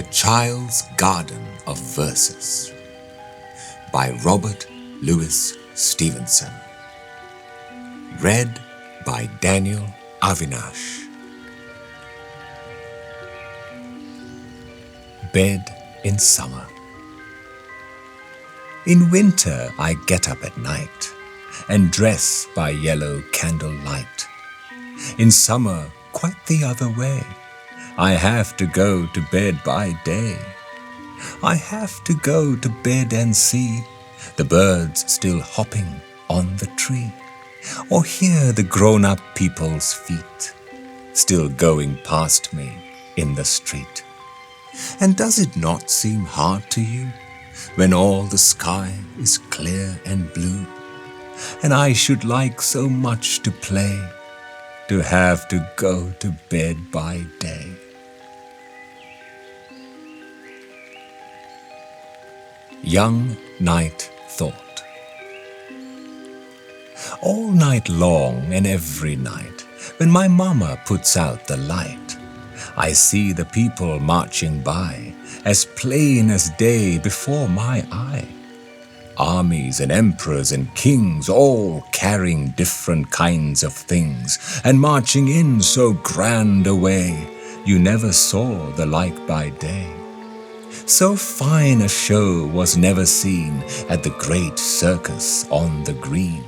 A Child's Garden of Verses by Robert Louis Stevenson. Read by Daniel Avinash. Bed in summer. In winter I get up at night and dress by yellow candle light. In summer quite the other way. I have to go to bed by day. I have to go to bed and see the birds still hopping on the tree, or hear the grown-up people's feet still going past me in the street. And does it not seem hard to you when all the sky is clear and blue, and I should like so much to play, to have to go to bed by day? Young Night Thought. All night long and every night, when my mama puts out the light, I see the people marching by, as plain as day before my eye. Armies and emperors and kings, all carrying different kinds of things, and marching in so grand a way, you never saw the like by day. So fine a show was never seen at the great circus on the green.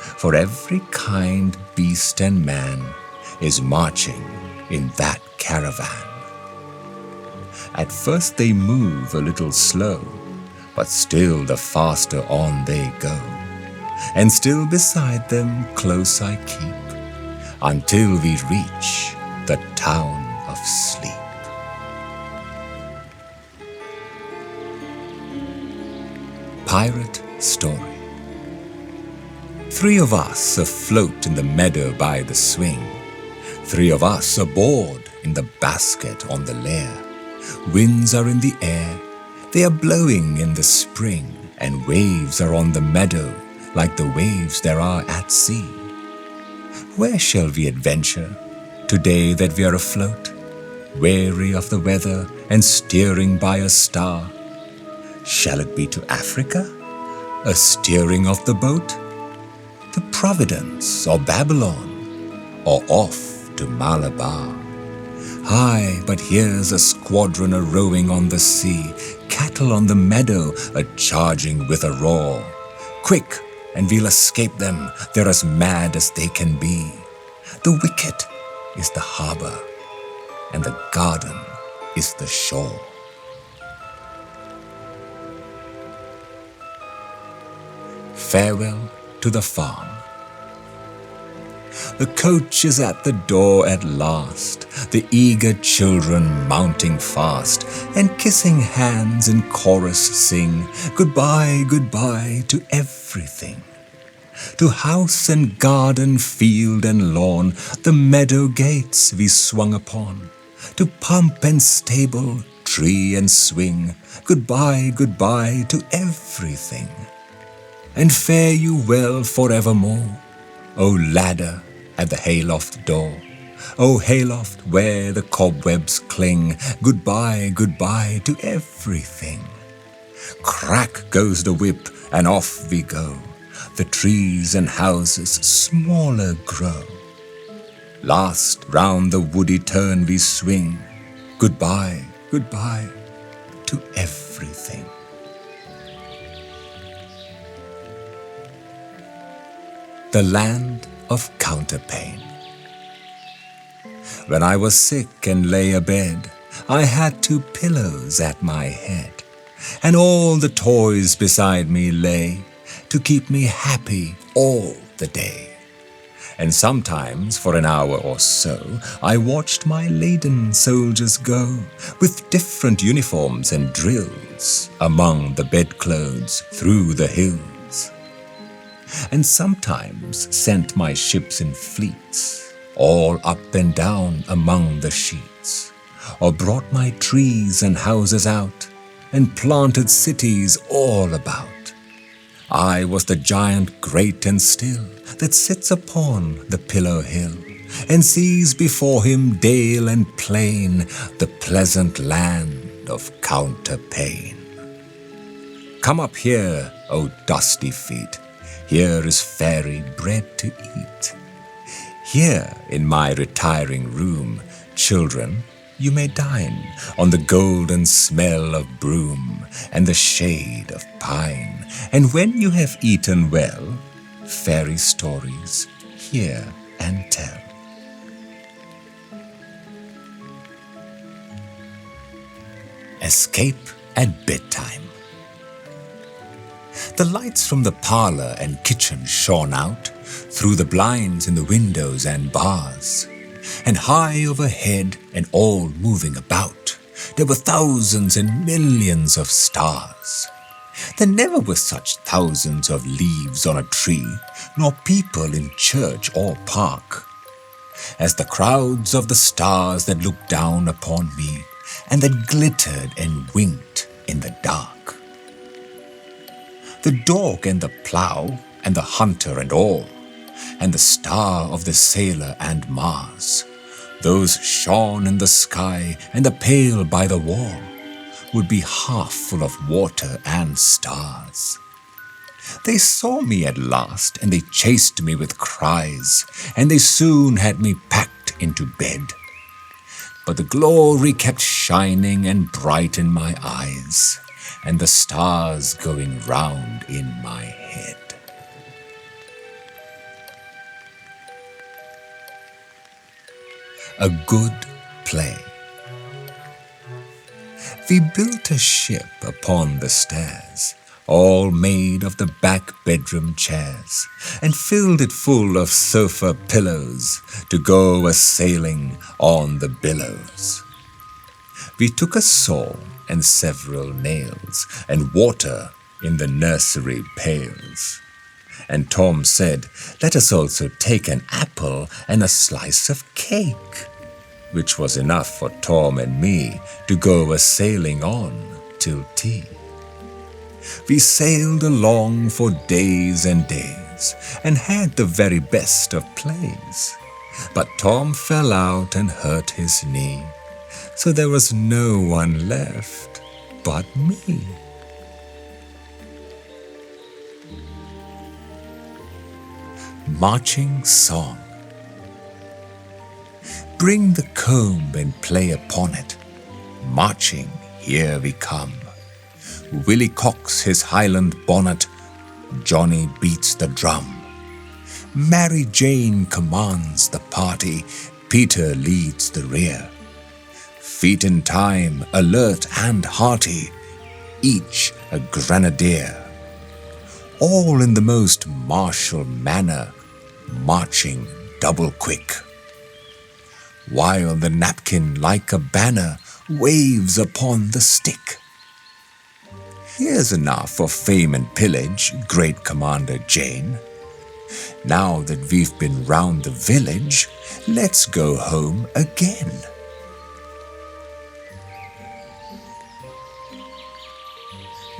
For every kind beast and man is marching in that caravan. At first they move a little slow, but still the faster on they go. And still beside them close I keep, until we reach the town of sleep. Pirate Story. 3 of us afloat in the meadow by the swing, 3 of us aboard in the basket on the lair. Winds are in the air, they are blowing in the spring, and waves are on the meadow like the waves there are at sea. Where shall we adventure today that we are afloat, weary of the weather and steering by a star? Shall it be to Africa, a steering of the boat, to Providence or Babylon, or off to Malabar? Aye, but here's a squadron a-rowing on the sea, cattle on the meadow a-charging with a roar. Quick, and we'll escape them, they're as mad as they can be. The wicket is the harbor, and the garden is the shore. Farewell to the farm. The coach is at the door at last, the eager children mounting fast, and kissing hands in chorus sing, goodbye, goodbye to everything. To house and garden, field and lawn, the meadow gates we swung upon, to pump and stable, tree and swing, goodbye, goodbye to everything. And fare you well forevermore, O ladder at the hayloft door, O hayloft where the cobwebs cling, goodbye, goodbye to everything. Crack goes the whip and off we go, the trees and houses smaller grow. Last round the woody turn we swing, goodbye, goodbye to everything. The Land of Counterpane. When I was sick and lay abed, I had 2 pillows at my head, and all the toys beside me lay to keep me happy all the day. And sometimes for an hour or so I watched my laden soldiers go, with different uniforms and drills, among the bedclothes through the hills. And sometimes sent my ships in fleets, all up and down among the sheets, or brought my trees and houses out, and planted cities all about. I was the giant great and still, that sits upon the pillow hill, and sees before him dale and plain, the pleasant land of counterpane. Come up here, O dusty feet, here is fairy bread to eat. Here in my retiring room, children, you may dine on the golden smell of broom and the shade of pine. And when you have eaten well, fairy stories hear and tell. Escape at bedtime. The lights from the parlor and kitchen shone out through the blinds in the windows and bars, and high overhead and all moving about, there were thousands and millions of stars. There never were such thousands of leaves on a tree, nor people in church or park, as the crowds of the stars that looked down upon me and that glittered and winked in the dark. The dog and the plough and the hunter and all, and the star of the sailor and Mars, those shone in the sky and the pail by the wall, would be half full of water and stars. They saw me at last, and they chased me with cries, and they soon had me packed into bed. But the glory kept shining and bright in my eyes, and the stars going round in my head. A good play. We built a ship upon the stairs, all made of the back bedroom chairs, and filled it full of sofa pillows to go a-sailing on the billows. We took a saw and several nails, and water in the nursery pails. And Tom said, "Let us also take an apple and a slice of cake," which was enough for Tom and me to go a-sailing on till tea. We sailed along for days and days, and had the very best of plays. But Tom fell out and hurt his knee, so there was no one left but me. Marching Song. Bring the comb and play upon it. Marching, here we come. Willie cocks his Highland bonnet, Johnny beats the drum. Mary Jane commands the party, Peter leads the rear. Feet in time, alert and hearty, each a grenadier. All in the most martial manner, marching double quick, while the napkin like a banner waves upon the stick. Here's enough for fame and pillage, great Commander Jane. Now that we've been round the village, let's go home again.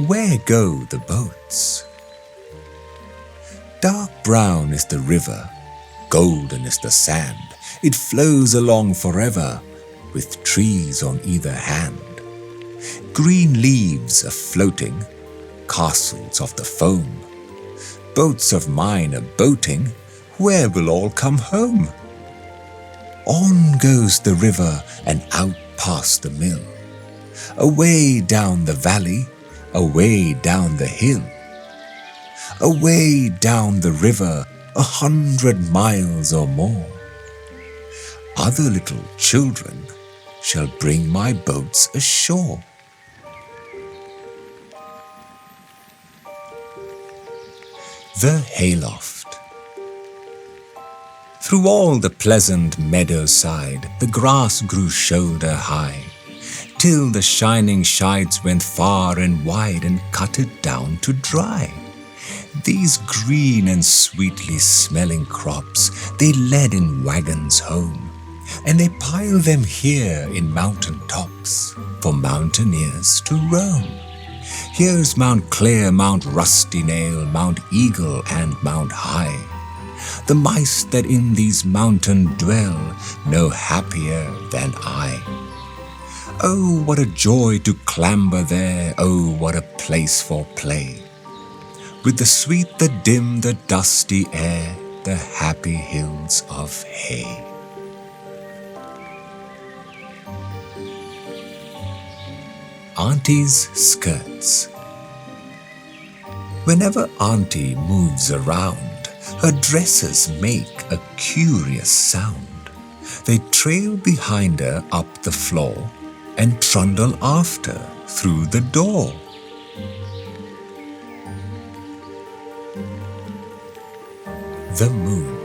Where go the boats? Dark brown is the river, golden is the sand. It flows along forever, with trees on either hand. Green leaves are floating, castles of the foam. Boats of mine are boating, where will all come home? On goes the river and out past the mill, away down the valley, away down the hill, away down the river 100 miles or more. Other little children shall bring my boats ashore. The Hayloft. Through all the pleasant meadow side, the grass grew shoulder high, till the shining shides went far and wide and cut it down to dry. These green and sweetly smelling crops they led in wagons home, and they piled them here in mountain tops for mountaineers to roam. Here's Mount Clear, Mount Rusty Nail, Mount Eagle, and Mount High. The mice that in these mountains dwell, no happier than I. Oh, what a joy to clamber there, oh, what a place for play. With the sweet, the dim, the dusty air, the happy hills of hay. Auntie's skirts. Whenever Auntie moves around, her dresses make a curious sound. They trail behind her up the floor and trundle after through the door. The moon.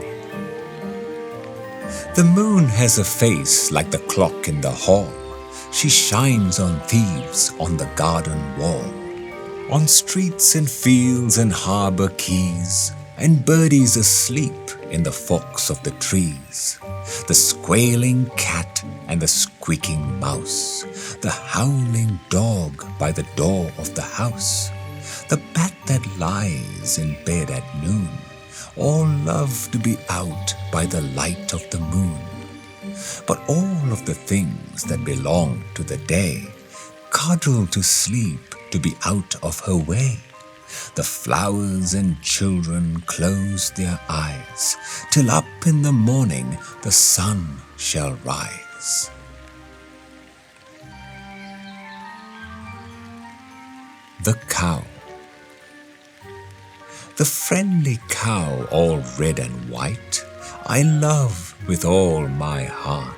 The moon has a face like the clock in the hall. She shines on thieves on the garden wall, on streets and fields and harbor quays, and birdies asleep in the forks of the trees. The squealing cat and the squeaking mouse, the howling dog by the door of the house, the bat that lies in bed at noon, all love to be out by the light of the moon. But all of the things that belong to the day cuddle to sleep to be out of her way. The flowers and children close their eyes till up in the morning the sun shall rise. The cow. The friendly cow, all red and white, I love with all my heart.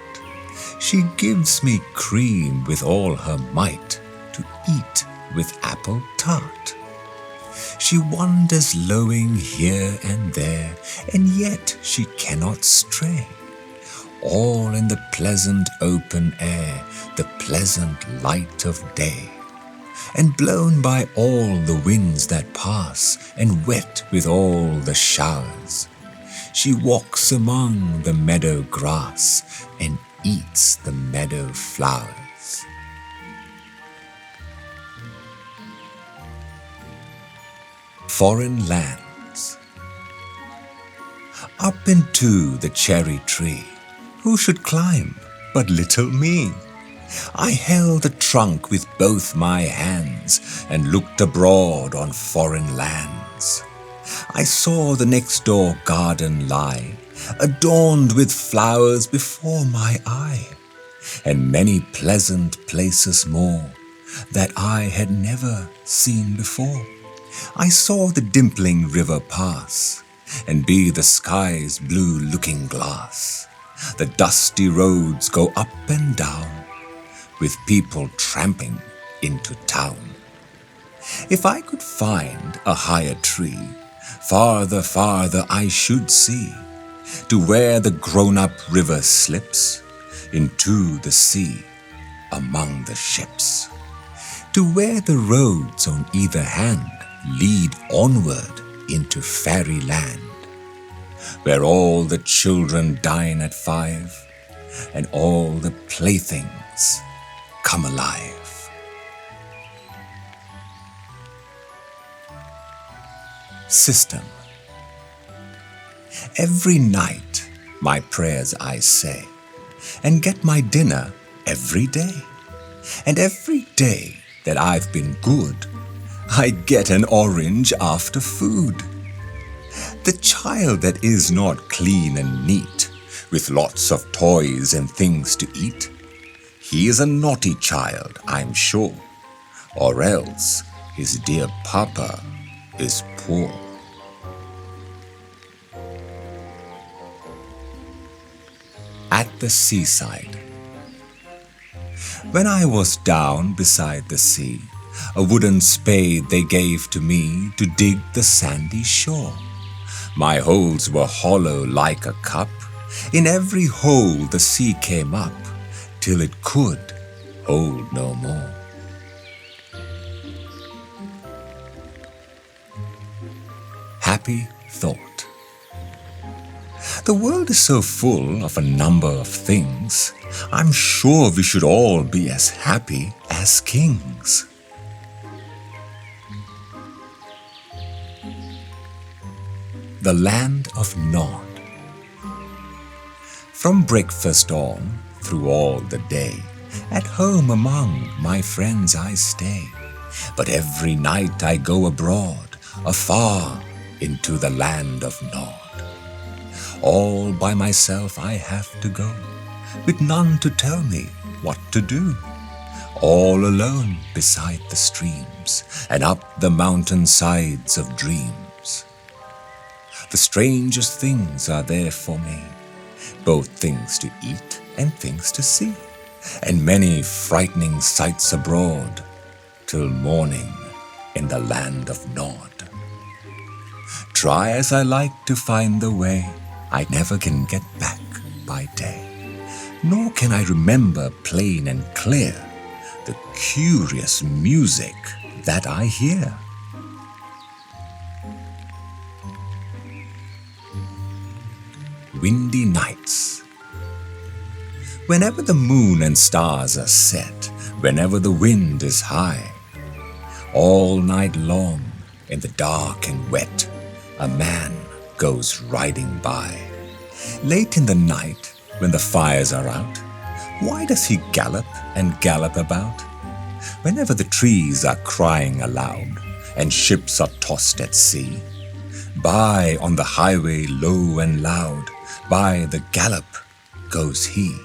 She gives me cream with all her might to eat with apple tart. She wanders lowing here and there, and yet she cannot stray. All in the pleasant open air, the pleasant light of day, and blown by all the winds that pass, and wet with all the showers. She walks among the meadow grass and eats the meadow flowers. Foreign lands. Up into the cherry tree, who should climb but little me? I held the trunk with both my hands and looked abroad on foreign lands. I saw the next door garden lie, adorned with flowers before my eye, and many pleasant places more that I had never seen before. I saw the dimpling river pass, and be the sky's blue looking glass. The dusty roads go up and down, with people tramping into town. If I could find a higher tree, farther, farther I should see, to where the grown-up river slips into the sea among the ships, to where the roads on either hand lead onward into fairyland, where all the children dine at 5, and all the playthings come alive. System. Every night my prayers I say, and get my dinner every day. And every day that I've been good, I get an orange after food. The child that is not clean and neat, with lots of toys and things to eat, he is a naughty child, I'm sure, or else his dear papa is poor. At the seaside. When I was down beside the sea, a wooden spade they gave to me to dig the sandy shore. My holes were hollow like a cup. In every hole the sea came up, till it could hold no more. Happy thought. The world is so full of a number of things, I'm sure we should all be as happy as kings. The land of Nod. From breakfast on, through all the day, At home among my friends I stay, but every night I go abroad, afar into the land of Nod. All by myself I have to go, with none to tell me what to do. All alone beside the streams, and up the mountain sides of dreams. The strangest things are there for me, both things to eat and things to see, and many frightening sights abroad, till morning in the land of Nod. Try as I like to find the way, I never can get back by day, nor can I remember plain and clear the curious music that I hear. Windy nights. Whenever the moon and stars are set, whenever the wind is high, all night long in the dark and wet, a man goes riding by. Late in the night, when the fires are out, why does he gallop and gallop about? Whenever the trees are crying aloud, and ships are tossed at sea, by on the highway low and loud, by the gallop goes he.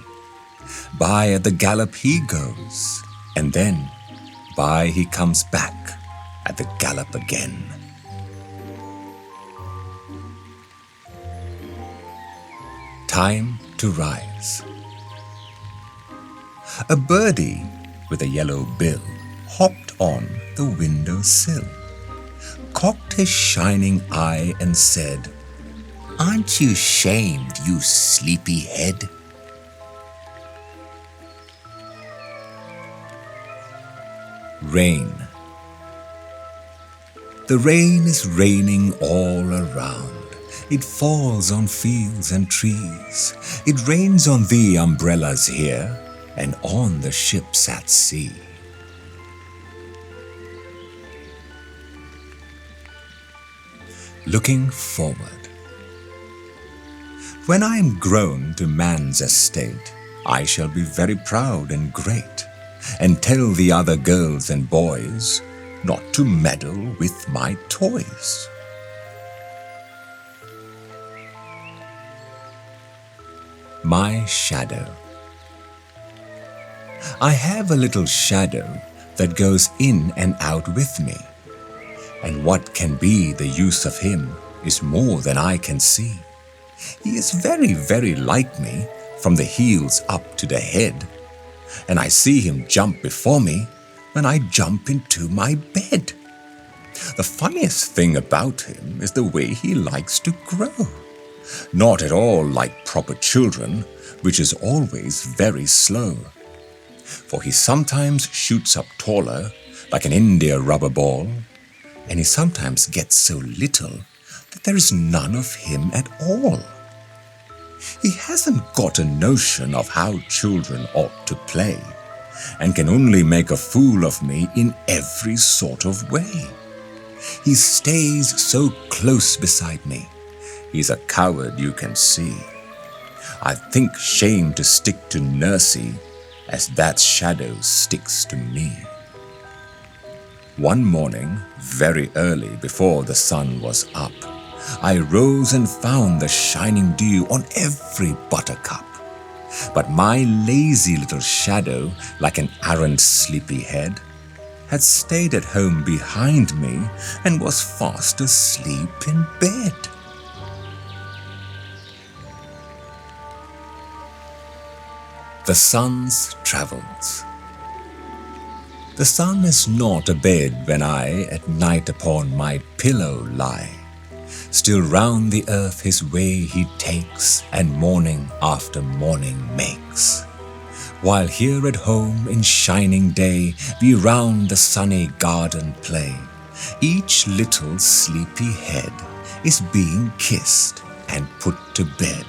By at the gallop he goes, and then by he comes back at the gallop again. Time to rise. A birdie with a yellow bill hopped on the window sill, cocked his shining eye and said, "Aren't you shamed, you sleepy head?" Rain. The rain is raining all around. It falls on fields and trees. It rains on the umbrellas here and on the ships at sea. Looking forward. When I am grown to man's estate, I shall be very proud and great, and tell the other girls and boys not to meddle with my toys. My shadow. I have a little shadow that goes in and out with me, and what can be the use of him is more than I can see. He is very, very like me from the heels up to the head, and I see him jump before me when I jump into my bed. The funniest thing about him is the way he likes to grow. Not at all like proper children, which is always very slow. For he sometimes shoots up taller, like an India rubber ball, and he sometimes gets so little that there is none of him at all. He hasn't got a notion of how children ought to play, and can only make a fool of me in every sort of way. He stays so close beside me. He's a coward, you can see. I think shame to stick to Nursey, as that shadow sticks to me. One morning, very early before the sun was up, I rose and found the shining dew on every buttercup. But my lazy little shadow, like an arrant sleepyhead, had stayed at home behind me and was fast asleep in bed. The sun's travels. The sun is not abed when I at night upon my pillow lie. Still round the earth his way he takes, and morning after morning makes. While here at home in shining day we round the sunny garden play, each little sleepy head is being kissed and put to bed.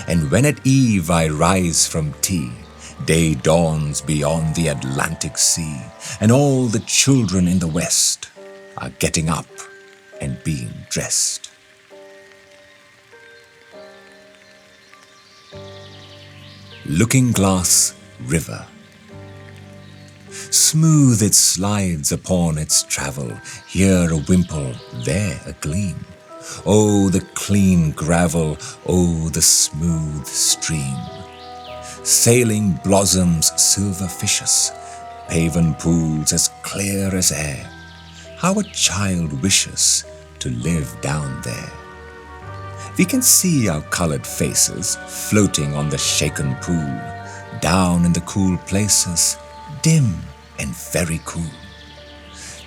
And when at eve I rise from tea, day dawns beyond the Atlantic Sea, and all the children in the west are getting up and being dressed. Looking Glass River. Smooth it slides upon its travel, here a wimple, there a gleam. Oh, the clean gravel, oh, the smooth stream. Sailing blossoms silver fishes, paven pools as clear as air. How a child wishes to live down there. We can see our colored faces floating on the shaken pool, down in the cool places, dim and very cool.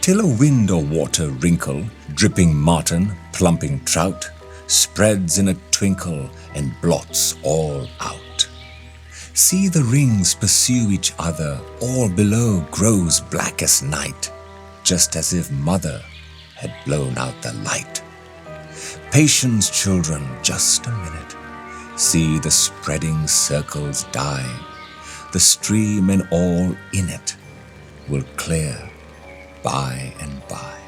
Till a wind or water wrinkle, dripping marten, plumping trout, spreads in a twinkle and blots all out. See the rings pursue each other, all below grows black as night, just as if mother had blown out the light. Patience, children, just a minute. See the spreading circles die. The stream and all in it will clear by and by.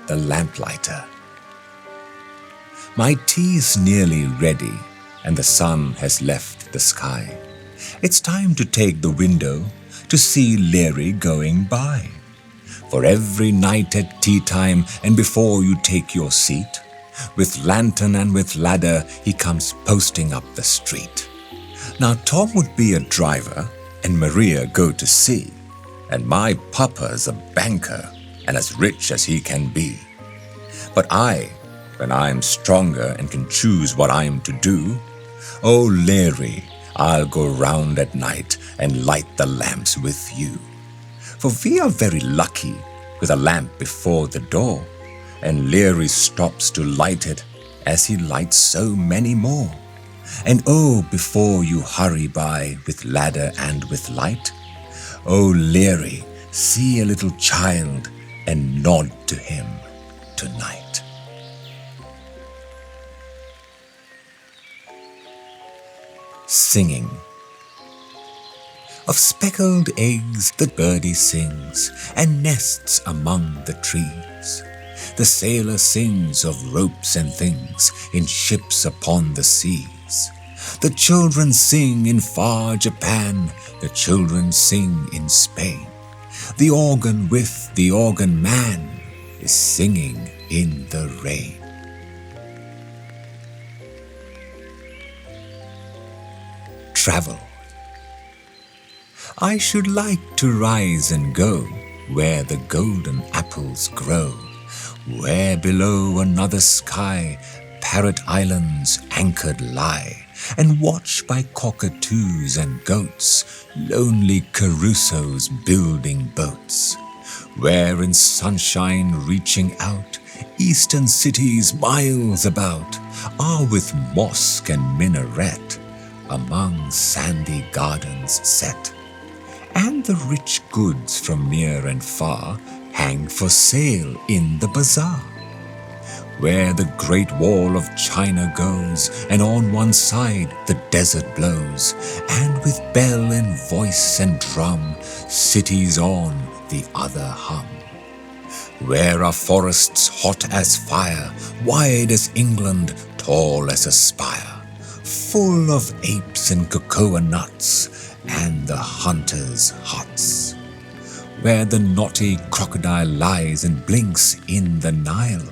The Lamplighter. My tea's nearly ready, and the sun has left the sky. It's time to take the window to see Leary going by. For every night at tea time and before you take your seat, with lantern and with ladder he comes posting up the street. Now Tom would be a driver and Maria go to sea, and my papa's a banker and as rich as he can be. But I, when I'm stronger and can choose what I'm to do, oh Leary, I'll go round at night and light the lamps with you. For we are very lucky with a lamp before the door, and Leary stops to light it as he lights so many more. And oh, before you hurry by with ladder and with light, oh Leary, see a little child and nod to him tonight. Singing. Of speckled eggs the birdie sings, and nests among the trees. The sailor sings of ropes and things in ships upon the seas. The children sing in far Japan, the children sing in Spain. The organ with the organ man is singing in the rain. Travel. I should like to rise and go where the golden apples grow, where below another sky parrot islands anchored lie, and watch by cockatoos and goats lonely carusos building boats, where in sunshine reaching out eastern cities miles about are with mosque and minaret among sandy gardens set. And the rich goods from near and far hang for sale in the bazaar, where the great wall of China goes, and on one side the desert blows, and with bell and voice and drum cities on the other hum, where are forests hot as fire, wide as England, tall as a spire, full of apes and cocoa nuts, and the hunters' huts, where the knotty crocodile lies and blinks in the Nile,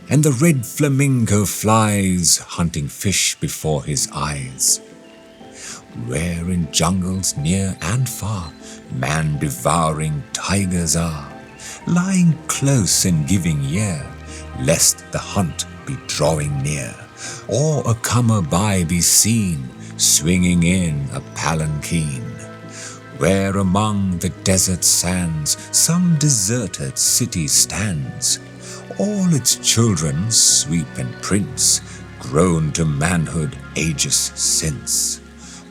and the red flamingo flies hunting fish before his eyes, where in jungles near and far man-devouring tigers are, lying close and giving ear, lest the hunt be drawing near, or a comer by be seen swinging in a palanquin, where among the desert sands some deserted city stands, all its children, sweep and prince, grown to manhood ages since.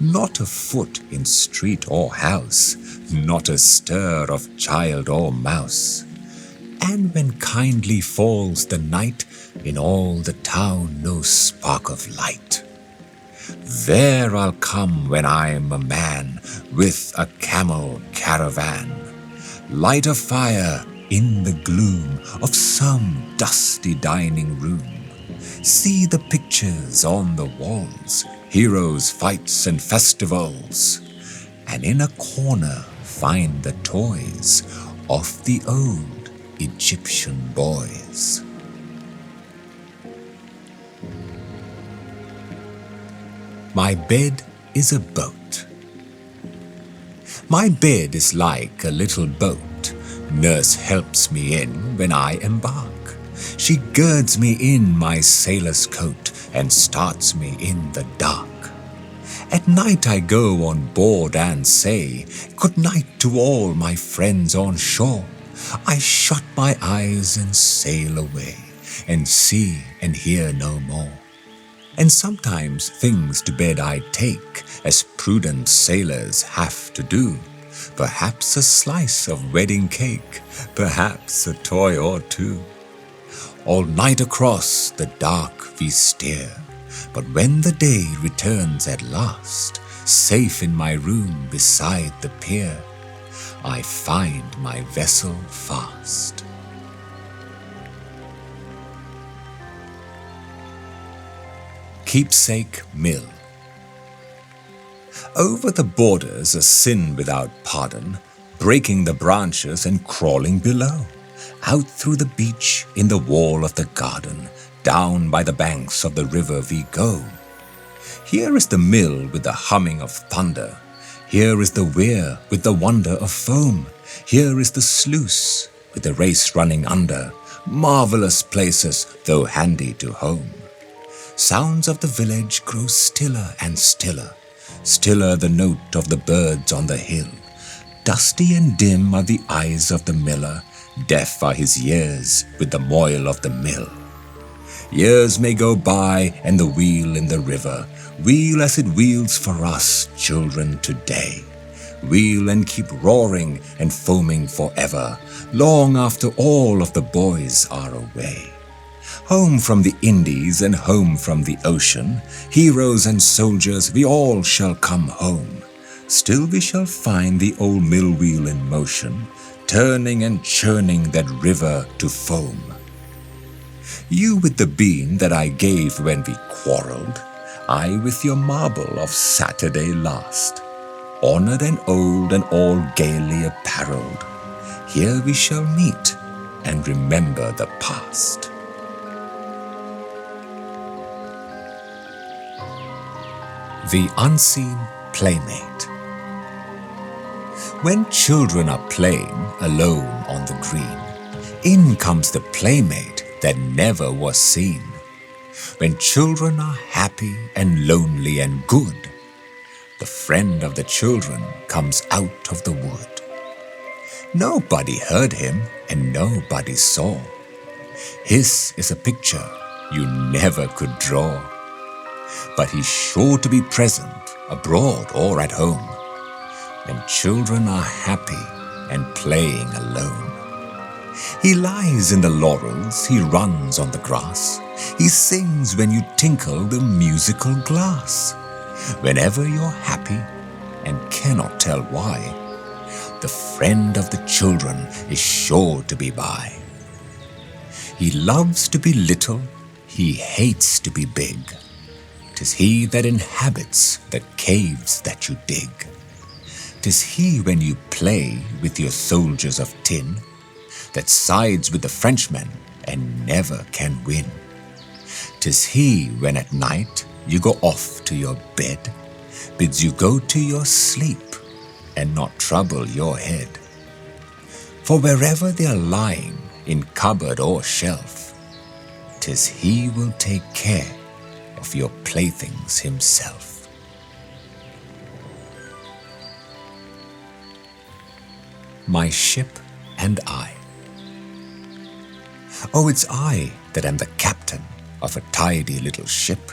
Not a foot in street or house, not a stir of child or mouse. And when kindly falls the night, in all the town no spark of light. There I'll come when I'm a man, with a camel caravan, light a fire in the gloom of some dusty dining room, see the pictures on the walls, heroes, fights and festivals, and in a corner find the toys of the old Egyptian boys. My bed is a boat. My bed is like a little boat. Nurse helps me in when I embark. She girds me in my sailor's coat and starts me in the dark. At night I go on board and say good night to all my friends on shore. I shut my eyes and sail away and see and hear no more. And sometimes things to bed I take, as prudent sailors have to do. Perhaps a slice of wedding cake, perhaps a toy or two. All night across the dark we steer, but when the day returns at last, safe in my room beside the pier, I find my vessel fast. Keepsake Mill. Over the borders a sin without pardon, breaking the branches and crawling below. Out through the beach, in the wall of the garden, down by the banks of the river we go. Here is the mill with the humming of thunder. Here is the weir with the wonder of foam. Here is the sluice with the race running under. Marvelous places, though handy to home. Sounds of the village grow stiller and stiller. Stiller the note of the birds on the hill. Dusty and dim are the eyes of the miller. Deaf are his ears with the moil of the mill. Years may go by and the wheel in the river wheel as it wheels for us children today. Wheel and keep roaring and foaming forever, long after all of the boys are away. Home from the Indies and home from the ocean, heroes and soldiers, we all shall come home. Still we shall find the old mill wheel in motion, turning and churning that river to foam. You with the bean that I gave when we quarrelled, I with your marble of Saturday last. Honoured and old and all gaily apparelled, here we shall meet and remember the past. The Unseen Playmate. When children are playing alone on the green, in comes the playmate that never was seen. When children are happy and lonely and good, the friend of the children comes out of the wood. Nobody heard him and nobody saw. His is a picture you never could draw. But he's sure to be present, abroad or at home, when children are happy and playing alone. He lies in the laurels, he runs on the grass, he sings when you tinkle the musical glass. Whenever you're happy and cannot tell why, the friend of the children is sure to be by. He loves to be little, he hates to be big. 'Tis he that inhabits the caves that you dig. 'Tis he when you play with your soldiers of tin, that sides with the Frenchmen and never can win. 'Tis he when at night you go off to your bed, bids you go to your sleep and not trouble your head. For wherever they are lying, in cupboard or shelf, 'tis he will take care of your playthings himself. My Ship and I. Oh, it's I that am the captain of a tidy little ship,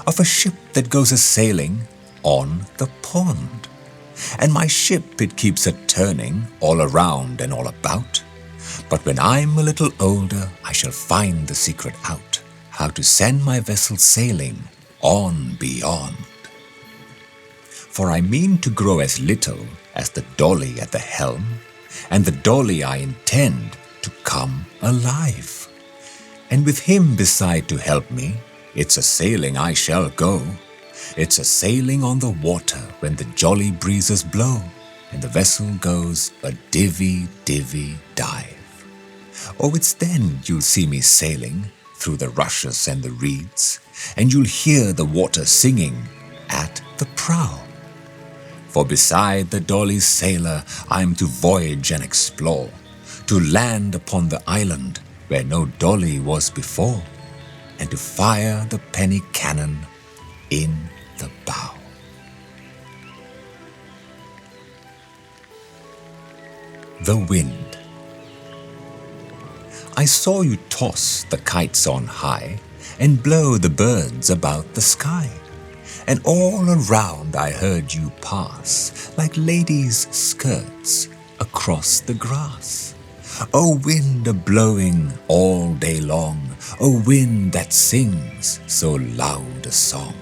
of a ship that goes a-sailing on the pond. And my ship it keeps a-turning all around and all about. But when I'm a little older, I shall find the secret out, how to send my vessel sailing on beyond. For I mean to grow as little as the dolly at the helm, and the dolly I intend to come alive. And with him beside to help me, it's a sailing I shall go, It's a sailing on the water when the jolly breezes blow, and the vessel goes a divvy dive. Oh, it's then you'll see me sailing through the rushes and the reeds, and you'll hear the water singing at the prow. For beside the dolly sailor I'm to voyage and explore, to land upon the island where no dolly was before, and to fire the penny cannon in the bow. The wind. I saw you toss the kites on high and blow the birds about the sky, and all around I heard you pass like ladies' skirts across the grass. O wind a-blowing all day long, O wind that sings so loud a song.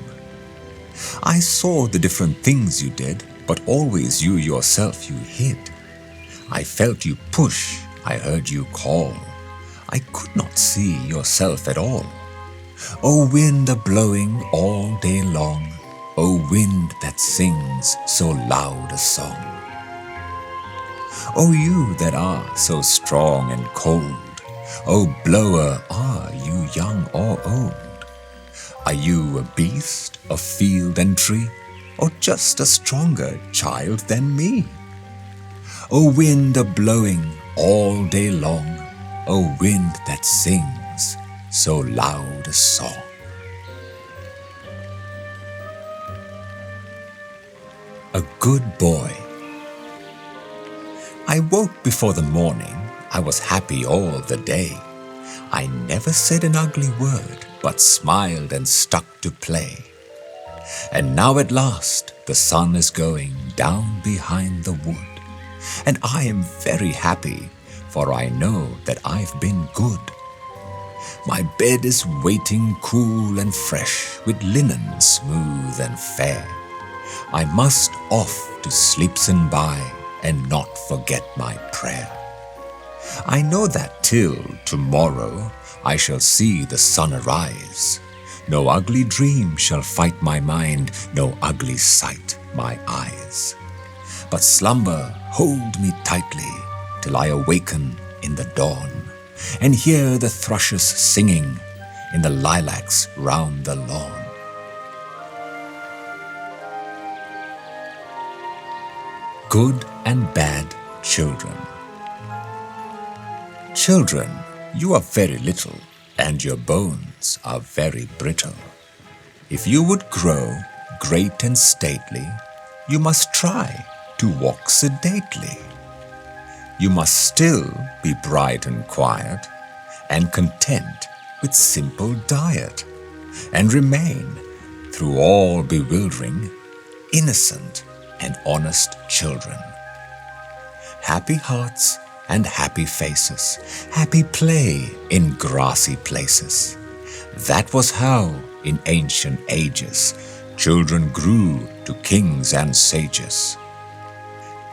I saw the different things you did, but always you yourself you hid. I felt you push, I heard you call, I could not see yourself at all. O wind a-blowing all day long, O wind that sings so loud a song. O you that are so strong and cold, O blower, are you young or old? Are you a beast of field and tree, or just a stronger child than me? O wind a-blowing all day long, O wind that sings so loud a song. A good boy. I woke before the morning, I was happy all the day. I never said an ugly word, but smiled and stuck to play. And now at last the sun is going down behind the wood, and I am very happy, for I know that I've been good. My bed is waiting cool and fresh, with linen smooth and fair. I must off to sleepsin by, and not forget my prayer. I know that till tomorrow I shall see the sun arise. No ugly dream shall fight my mind, no ugly sight my eyes. But slumber hold me tightly till I awaken in the dawn, and hear the thrushes singing in the lilacs round the lawn. Good and bad children. Children, you are very little, and your bones are very brittle. If you would grow great and stately, you must try to walk sedately. You must still be bright and quiet, and content with simple diet, and remain, through all bewildering, innocent and honest children. Happy hearts and happy faces, happy play in grassy places. That was how, in ancient ages, children grew to kings and sages.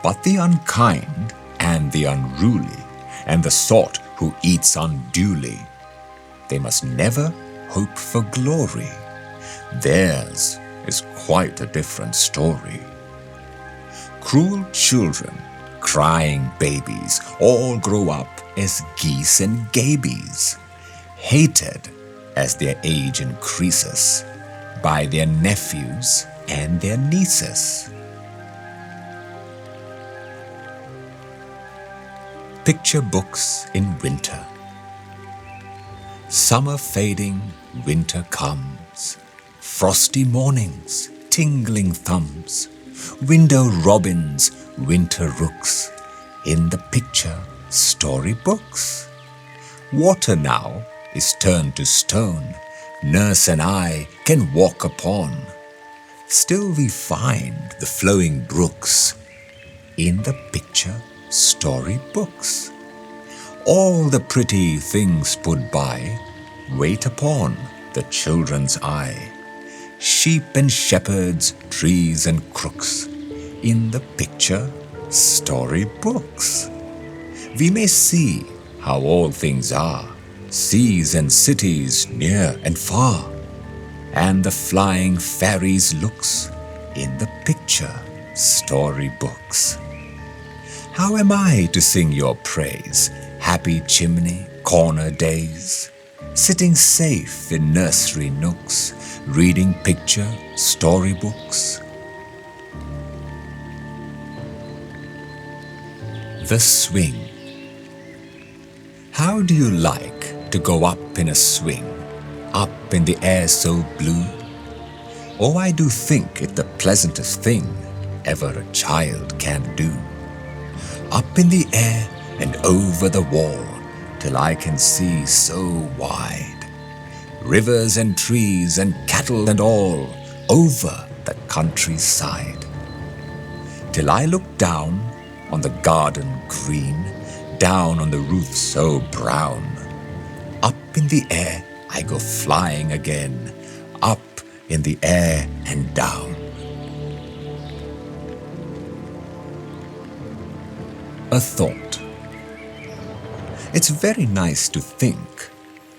But the unkind and the unruly, and the sort who eats unduly, they must never hope for glory. Theirs is quite a different story. Cruel children, crying babies, all grow up as geese and gabies, hated as their age increases by their nephews and their nieces. Picture books in winter. Summer fading, winter comes. Frosty mornings, tingling thumbs, window robins, winter rooks, in the picture storybooks. Water now is turned to stone, nurse and I can walk upon. Still we find the flowing brooks in the picture storybooks. All the pretty things put by wait upon the children's eye. Sheep and shepherds, trees and crooks, in the picture storybooks. We may see how all things are, seas and cities near and far, and the flying fairies' looks in the picture storybooks. How am I to sing your praise, happy chimney corner days, sitting safe in nursery nooks, reading picture storybooks? The swing. How do you like to go up in a swing, up in the air so blue? Oh, I do think it the pleasantest thing ever a child can do. Up in the air and over the wall, till I can see so wide. Rivers and trees and cattle and all, over the countryside. Till I look down on the garden green, down on the roof so brown. Up in the air I go flying again, up in the air and down. A thought. It's very nice to think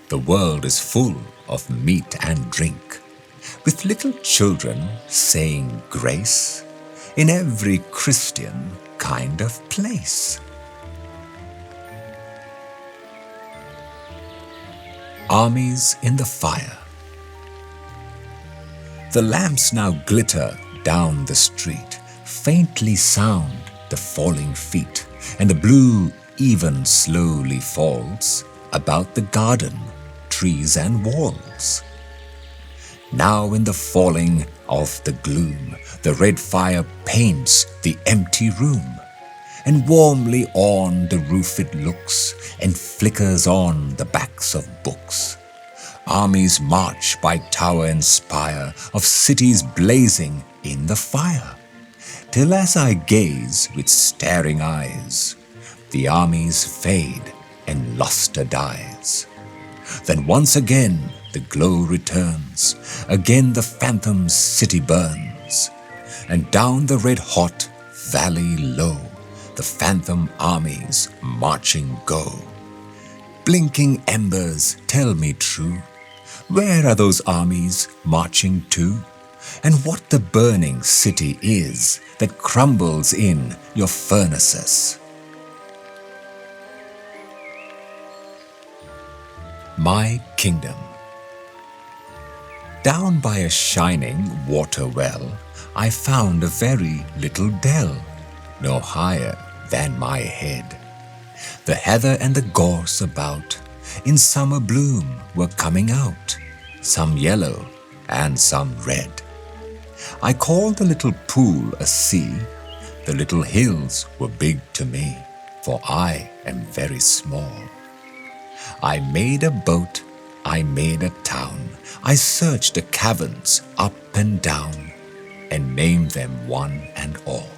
the world is full of meat and drink, with little children saying grace in every Christian kind of place. Armies in the fire. The lamps now glitter down the street, faintly sound the falling feet, and the blue even slowly falls about the garden, trees and walls. Now in the falling of the gloom, the red fire paints the empty room, and warmly on the roof it looks, and flickers on the backs of books. Armies march by tower and spire of cities blazing in the fire, till as I gaze with staring eyes, the armies fade and luster dies. Then once again the glow returns, again the phantom city burns, and down the red-hot valley low the phantom armies marching go. Blinking embers, tell me true, where are those armies marching to? And what the burning city is that crumbles in your furnaces? My kingdom. Down by a shining water well, I found a very little dell, no higher than my head. The heather and the gorse about in summer bloom were coming out, some yellow and some red. I called the little pool a sea, the little hills were big to me, for I am very small. I made a boat, I made a town, I searched the caverns up and down, and named them one and all.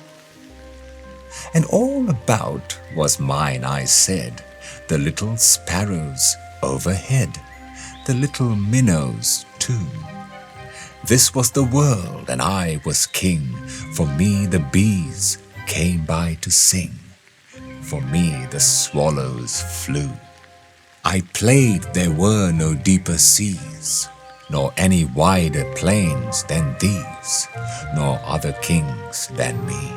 And all about was mine, I said, the little sparrows overhead, the little minnows too. This was the world, and I was king. For me the bees came by to sing, for me the swallows flew. I played there were no deeper seas, nor any wider plains than these, nor other kings than me.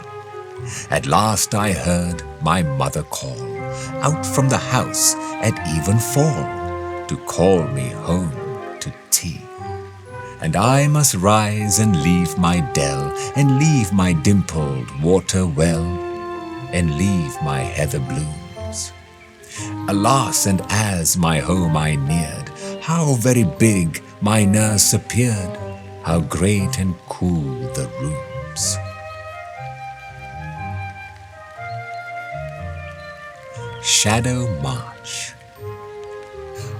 At last I heard my mother call out from the house at evenfall to call me home to tea. And I must rise and leave my dell, and leave my dimpled water well, and leave my heather blooms. Alas, and as my home I neared, how very big my nurse appeared, how great and cool the rooms. Shadow March.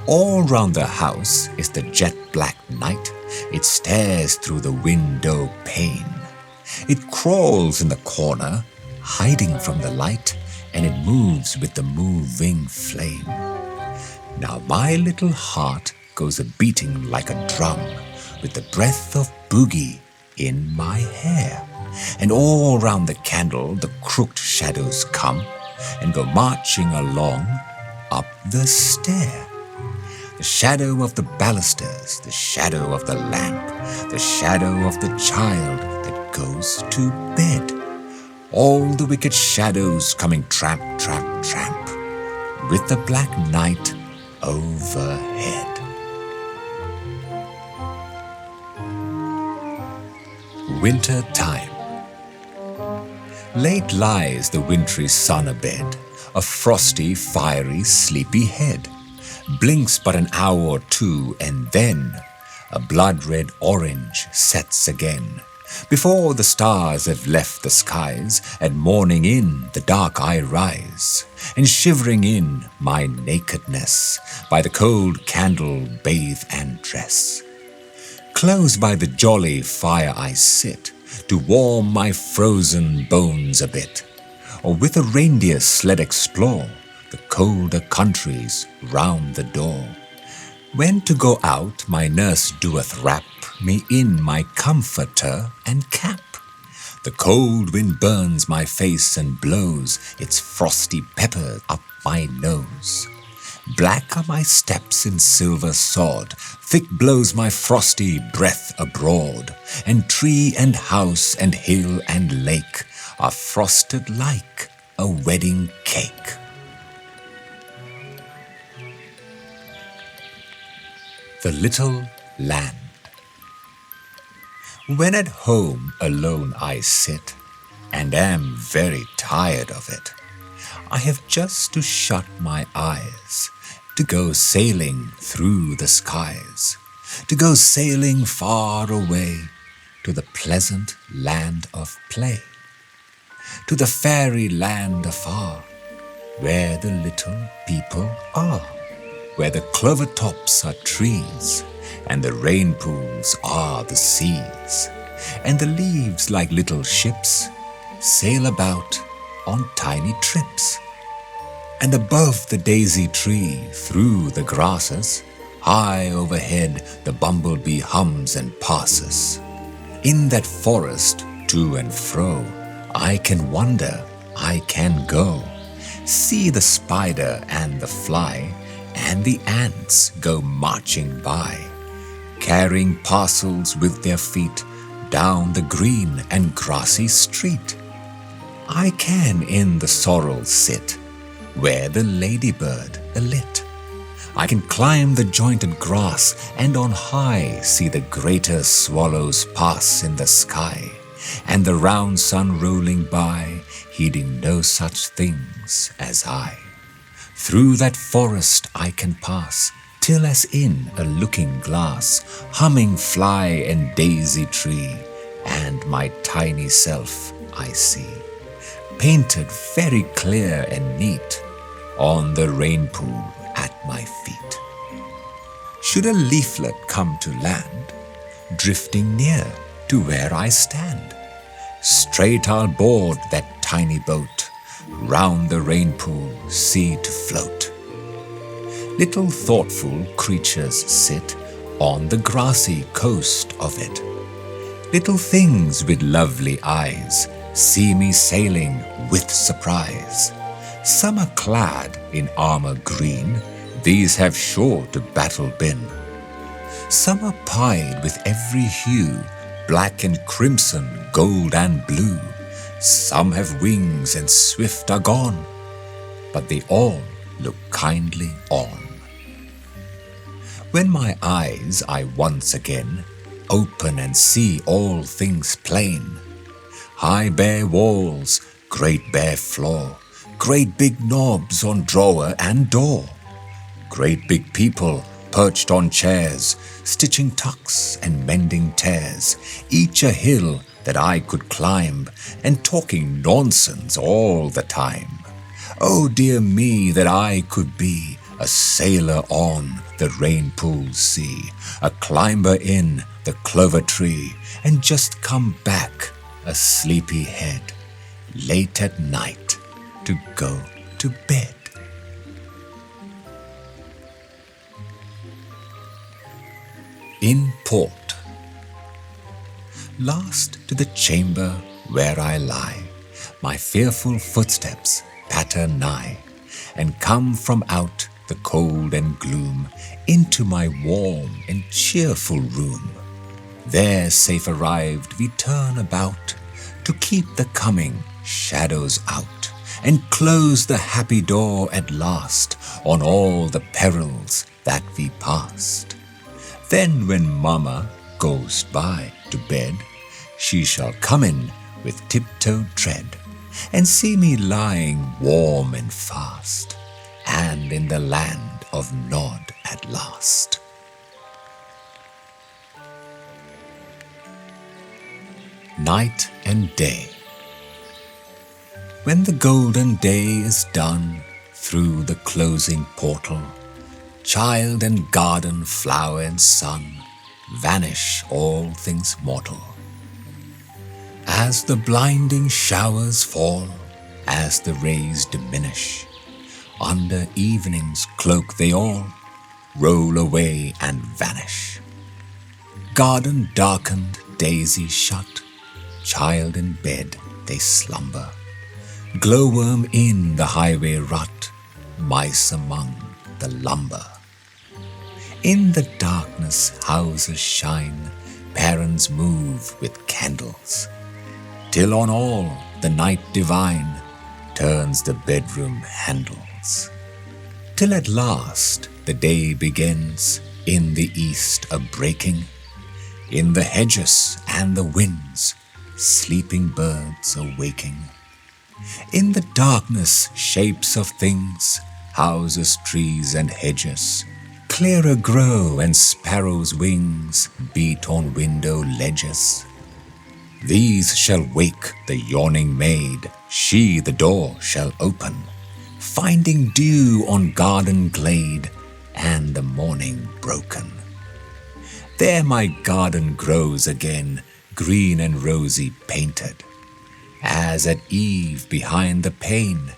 All round the house is the jet-black night. It stares through the window pane. It crawls in the corner, hiding from the light, and it moves with the moving flame. Now my little heart goes a-beating like a drum, with the breath of boogie in my hair. And all round the candle the crooked shadows come, and go marching along up the stair. the shadow of the balusters, the shadow of the lamp, the shadow of the child that goes to bed. All the wicked shadows coming tramp, tramp, tramp, with the black night overhead. Winter time. Late lies the wintry sun abed, a frosty, fiery, sleepy head. Blinks but an hour or two, and then a blood-red orange sets again. Before the stars have left the skies, at morning in the dark I rise, and shivering in my nakedness, by the cold candle bathe and dress. Close by the jolly fire I sit, to warm my frozen bones a bit, or with a reindeer sled explore the colder countries round the door. When to go out, my nurse doeth wrap me in my comforter and cap. The cold wind burns my face and blows its frosty pepper up my nose. Black are my steps in silver sod, thick blows my frosty breath abroad, and tree and house and hill and lake are frosted like a wedding cake. The Little Land. When at home alone I sit, and am very tired of it, I have just to shut my eyes, to go sailing through the skies, to go sailing far away, to the pleasant land of play, to the fairy land afar, where the little people are, where the clover tops are trees, and the rain pools are the seas, and the leaves like little ships sail about on tiny trips. And above the daisy tree, through the grasses, high overhead the bumblebee hums and passes. In that forest, to and fro, I can wander, I can go, see the spider and the fly, and the ants go marching by, carrying parcels with their feet down the green and grassy street. I can in the sorrel sit, where the ladybird alit. I can climb the jointed grass, and on high see the greater swallows pass in the sky, and the round sun rolling by, heeding no such things as I. Through that forest I can pass, till as in a looking glass, humming fly and daisy tree, and my tiny self I see, painted very clear and neat, on the rain pool at my feet. Should a leaflet come to land, drifting near to where I stand, straight I'll board that tiny boat, round the rain pool see to float. Little thoughtful creatures sit on the grassy coast of it. Little things with lovely eyes see me sailing with surprise. Some are clad in armor green, these have sure to battle been. Some are pied with every hue, black and crimson, gold and blue. Some have wings and swift are gone, but they all look kindly on. When my eyes I once again open and see all things plain, high bare walls, great bare floor, great big knobs on drawer and door, great big people perched on chairs, stitching tucks and mending tears, each a hill that I could climb, and talking nonsense all the time. Oh dear me, that I could be a sailor on the rain pool sea, a climber in the clover tree, and just come back a sleepy head, late at night to go to bed. In port. Last to the chamber where I lie, my fearful footsteps patter nigh, and come from out the cold and gloom into my warm and cheerful room. There safe arrived, we turn about to keep the coming shadows out and close the happy door at last on all the perils that we passed. Then when Mama goes by to bed, she shall come in with tiptoed tread and see me lying warm and fast, and in the land of Nod at last. Night and Day. When the golden day is done, through the closing portal, child and garden, flower and sun, vanish all things mortal. As the blinding showers fall, as the rays diminish, under evening's cloak they all roll away and vanish. Garden darkened, daisy shut, child in bed they slumber, glowworm in the highway rut, mice among the lumber. In the darkness houses shine, parents move with candles, till on all the night divine turns the bedroom handles, till at last the day begins in the east a breaking, in the hedges and the winds sleeping birds awaking. In the darkness shapes of things, houses, trees and hedges, clearer grow and sparrows' wings beat on window ledges. These shall wake the yawning maid, she the door shall open, finding dew on garden glade and the morning broken. There my garden grows again, green and rosy painted, as at eve behind the pane,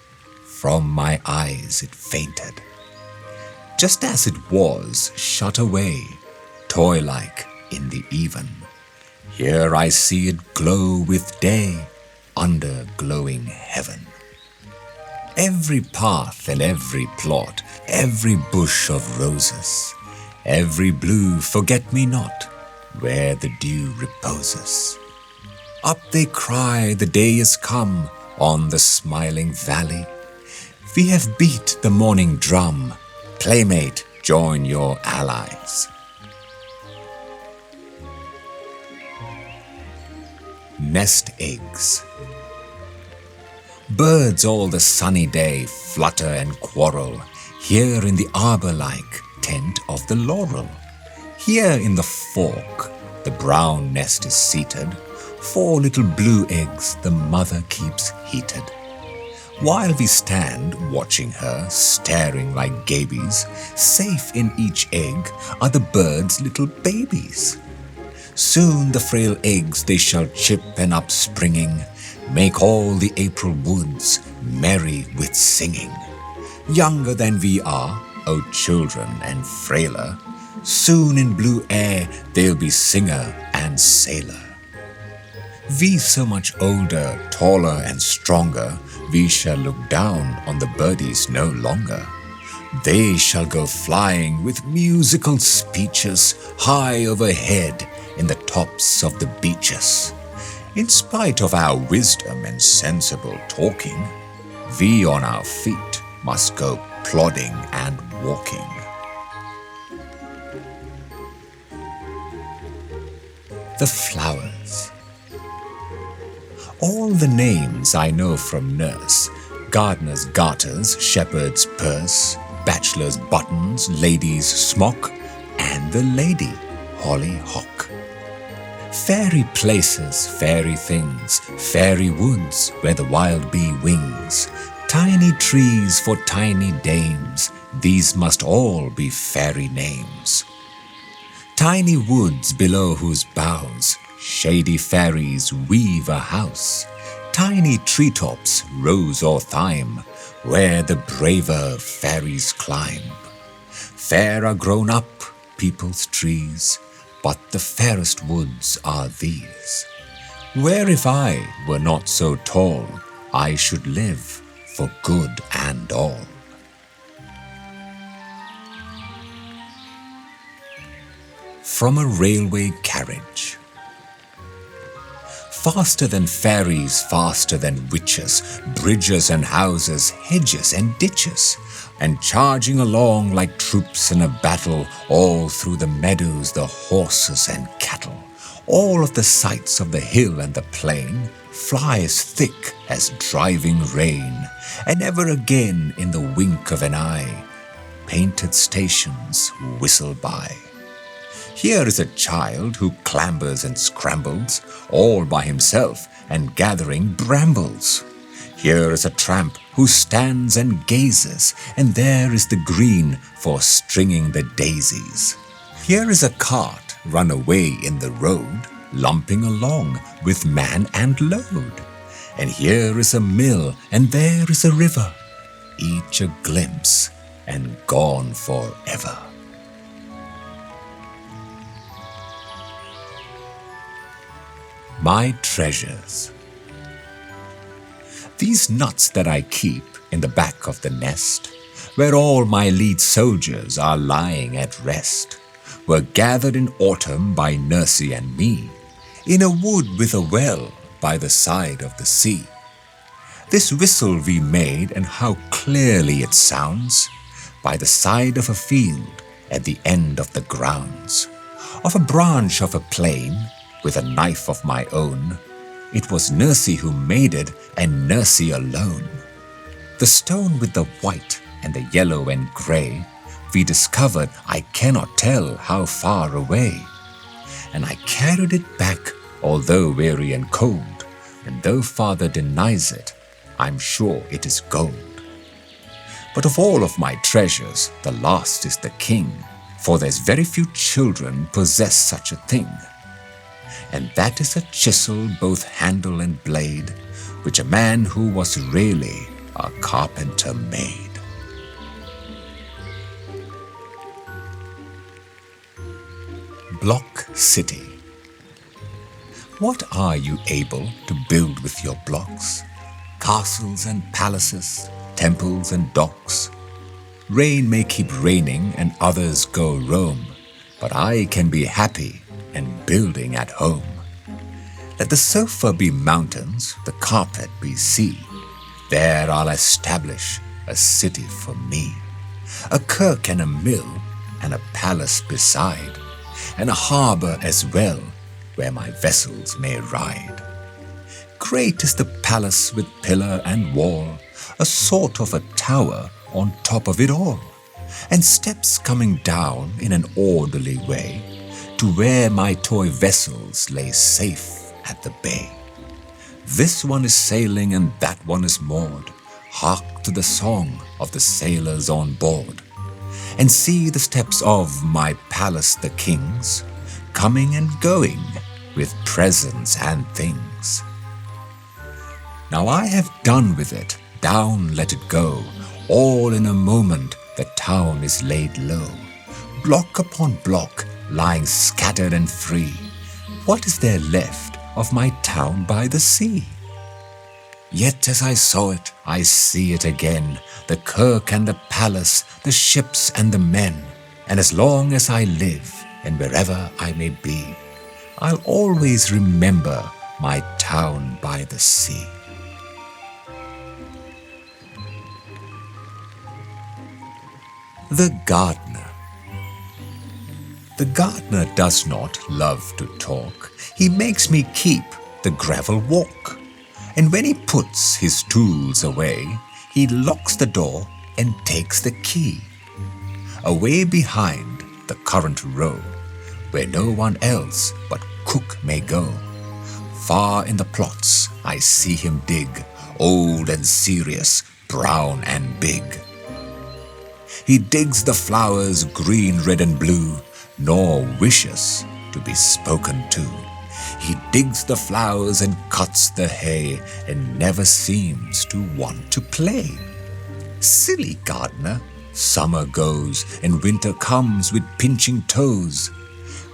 from my eyes it fainted. Just as it was shut away, toy-like in the even, here I see it glow with day under glowing heaven. Every path and every plot, every bush of roses, every blue forget-me-not, where the dew reposes. Up they cry, the day is come on the smiling valley. We have beat the morning drum, playmate, join your allies. Nest eggs. Birds all the sunny day flutter and quarrel, here in the arbor-like tent of the laurel. Here in the fork the brown nest is seated, 4 little blue eggs the mother keeps heated. While we stand watching her, staring like gabies, safe in each egg are the bird's little babies. Soon the frail eggs they shall chip and upspringing, make all the April woods merry with singing. Younger than we are, O children, and frailer, soon in blue air they'll be singer and sailor. We so much older, taller and stronger, we shall look down on the birdies no longer. They shall go flying with musical speeches high overhead in the tops of the beeches. In spite of our wisdom and sensible talking, we on our feet must go plodding and walking. The flowers. All the names I know from nurse, gardener's garters, shepherd's purse, bachelor's buttons, lady's smock, and the lady hollyhock. Fairy places, fairy things, fairy woods where the wild bee wings, tiny trees for tiny dames, these must all be fairy names. Tiny woods below whose boughs shady fairies weave a house, tiny treetops, rose or thyme, where the braver fairies climb. Fair are grown up people's trees, but the fairest woods are these, where if I were not so tall, I should live for good and all. from a railway carriage. Faster than fairies, faster than witches, bridges and houses, hedges and ditches, and charging along like troops in a battle, all through the meadows the horses and cattle. All of the sights of the hill and the plain fly as thick as driving rain, and ever again in the wink of an eye, painted stations whistle by. Here is a child who clambers and scrambles, all by himself and gathering brambles. Here is a tramp who stands and gazes, and there is the green for stringing the daisies. Here is a cart run away in the road, lumping along with man and load. And here is a mill, and there is a river, each a glimpse and gone forever. My treasures. These nuts that I keep in the back of the nest, where all my lead soldiers are lying at rest, were gathered in autumn by Nursey and me, in a wood with a well by the side of the sea. This whistle we made, and how clearly it sounds, by the side of a field at the end of the grounds. Of a branch of a plane, with a knife of my own, it was Nursey who made it, and Nursey alone. The stone with the white and the yellow and grey, we discovered I cannot tell how far away. And I carried it back, although weary and cold, and though father denies it, I'm sure it is gold. But of all of my treasures, the last is the king, for there's very few children possess such a thing. And that is a chisel, both handle and blade, which a man who was really a carpenter made. Block City. What are you able to build with your blocks? Castles and palaces, temples and docks. Rain may keep raining and others go roam, but I can be happy and building at home. Let the sofa be mountains, the carpet be sea. There I'll establish a city for me. A kirk and a mill, and a palace beside, and a harbour as well, where my vessels may ride. Great is the palace with pillar and wall, a sort of a tower on top of it all, and steps coming down in an orderly way, to where my toy vessels lay safe at the bay. This one is sailing and that one is moored. Hark to the song of the sailors on board, and see the steps of my palace the king's, coming and going with presents and things. Now I have done with it, down let it go, all in a moment the town is laid low, block upon block, lying scattered and free. What is there left of my town by the sea? Yet as I saw it, I see it again, the kirk and the palace, the ships and the men. And as long as I live, and wherever I may be, I'll always remember my town by the sea. The gardener. The gardener does not love to talk. He makes me keep the gravel walk. And when he puts his tools away, he locks the door and takes the key. Away behind the currant row, where no one else but cook may go. Far in the plots I see him dig, old and serious, brown and big. He digs the flowers green, red and blue, nor wishes to be spoken to. He digs the flowers and cuts the hay, and never seems to want to play. Silly gardener, summer goes, and winter comes with pinching toes.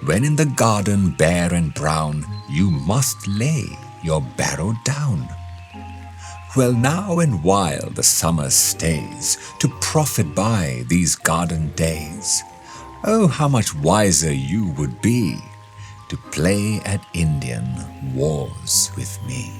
When in the garden bare and brown, you must lay your barrow down. Well, now and while the summer stays, to profit by these garden days, Oh, how much wiser you would be to play at Indian wars with me.